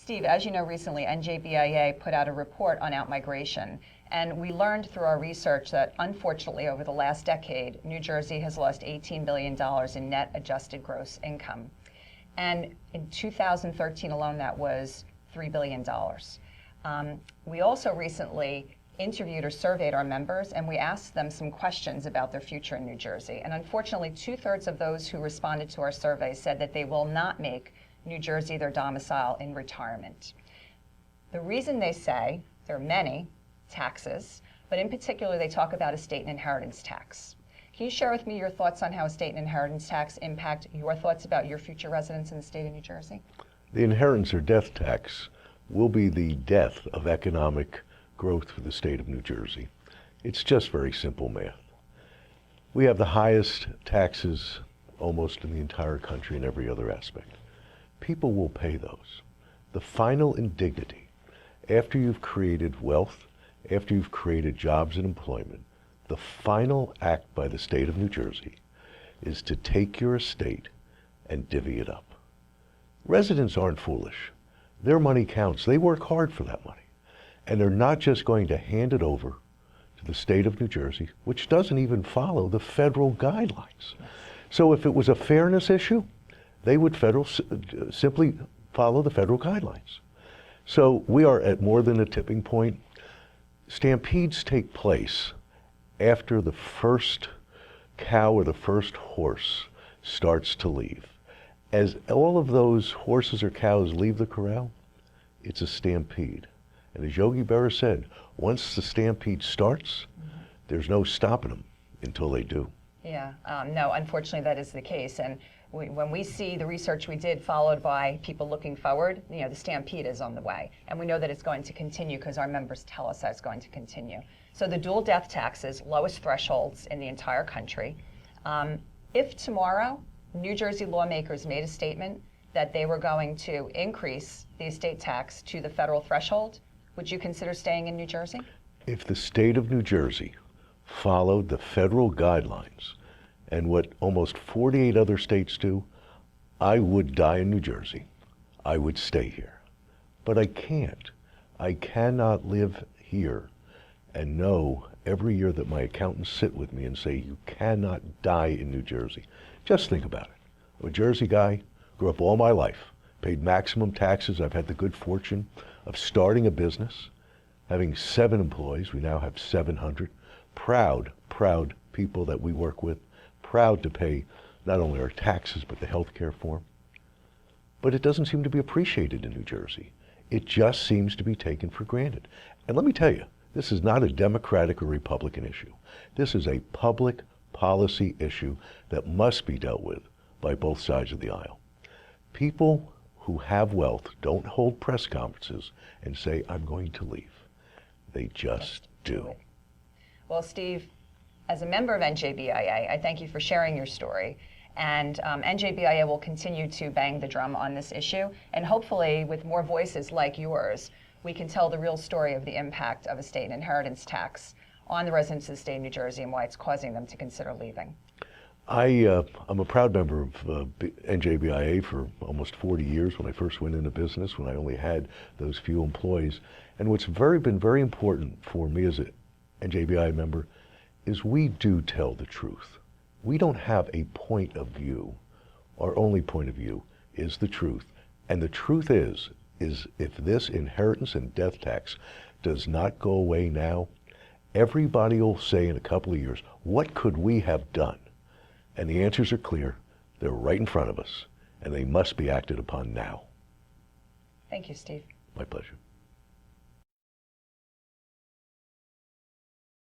Steve, as you know, recently NJBIA put out a report on outmigration, and we learned through our research that unfortunately over the last decade, New Jersey has lost $18 billion in net adjusted gross income. And in 2013 alone, that was $3 billion. We also recently interviewed or surveyed our members, and we asked them some questions about their future in New Jersey. And unfortunately, 2/3 of those who responded to our survey said that they will not make New Jersey their domicile in retirement. The reason they say, there are many, taxes, but in particular they talk about estate and inheritance tax. Can you share with me your thoughts on how estate and inheritance tax impact your thoughts about your future residence in the state of New Jersey? The inheritance or death tax will be the death of economic growth for the state of New Jersey. It's just very simple math. We have the highest taxes almost in the entire country in every other aspect. People will pay those. The final indignity, after you've created wealth, after you've created jobs and employment, the final act by the state of New Jersey is to take your estate and divvy it up. Residents aren't foolish. Their money counts. They work hard for that money. And they're not just going to hand it over to the state of New Jersey, which doesn't even follow the federal guidelines. So if it was a fairness issue, they would simply follow the federal guidelines. So we are at more than a tipping point. Stampedes take place after the first cow or the first horse starts to leave. As all of those horses or cows leave the corral, it's a stampede. And as Yogi Berra said, once the stampede starts, there's no stopping them until they do. Yeah, no, unfortunately that is the case. And when we see the research we did followed by people looking forward, you know, the stampede is on the way. And we know that it's going to continue because our members tell us that it's going to continue. So the dual death taxes, lowest thresholds in the entire country. If tomorrow New Jersey lawmakers made a statement that they were going to increase the estate tax to the federal threshold, would you consider staying in New Jersey? If the state of New Jersey followed the federal guidelines and what almost 48 other states do, I would die in New Jersey. I would stay here. But I can't. I cannot live here and know every year that my accountants sit with me and say, you cannot die in New Jersey. Just think about it. I'm a Jersey guy, grew up all my life, paid maximum taxes. I've had the good fortune of starting a business, having 7 employees. We now have 700. Proud people that we work with, proud to pay not only our taxes, but the health care for them. But it doesn't seem to be appreciated in New Jersey. It just seems to be taken for granted. And let me tell you, this is not a Democratic or Republican issue. This is a public policy issue that must be dealt with by both sides of the aisle. People who have wealth don't hold press conferences and say, I'm going to leave. They just do. Well, Steve, as a member of NJBIA, I thank you for sharing your story. And NJBIA will continue to bang the drum on this issue. And hopefully, with more voices like yours, we can tell the real story of the impact of estate and inheritance tax on the residents of the state of New Jersey and why it's causing them to consider leaving. I'm a proud member of NJBIA for almost 40 years when I first went into business, when I only had those few employees. And what's been very important for me as an NJBIA member is we do tell the truth. We don't have a point of view. Our only point of view is the truth. And the truth is if this inheritance and death tax does not go away now, everybody will say in a couple of years, what could we have done? And the answers are clear. They're right in front of us, and they must be acted upon now. Thank you, Steve. My pleasure.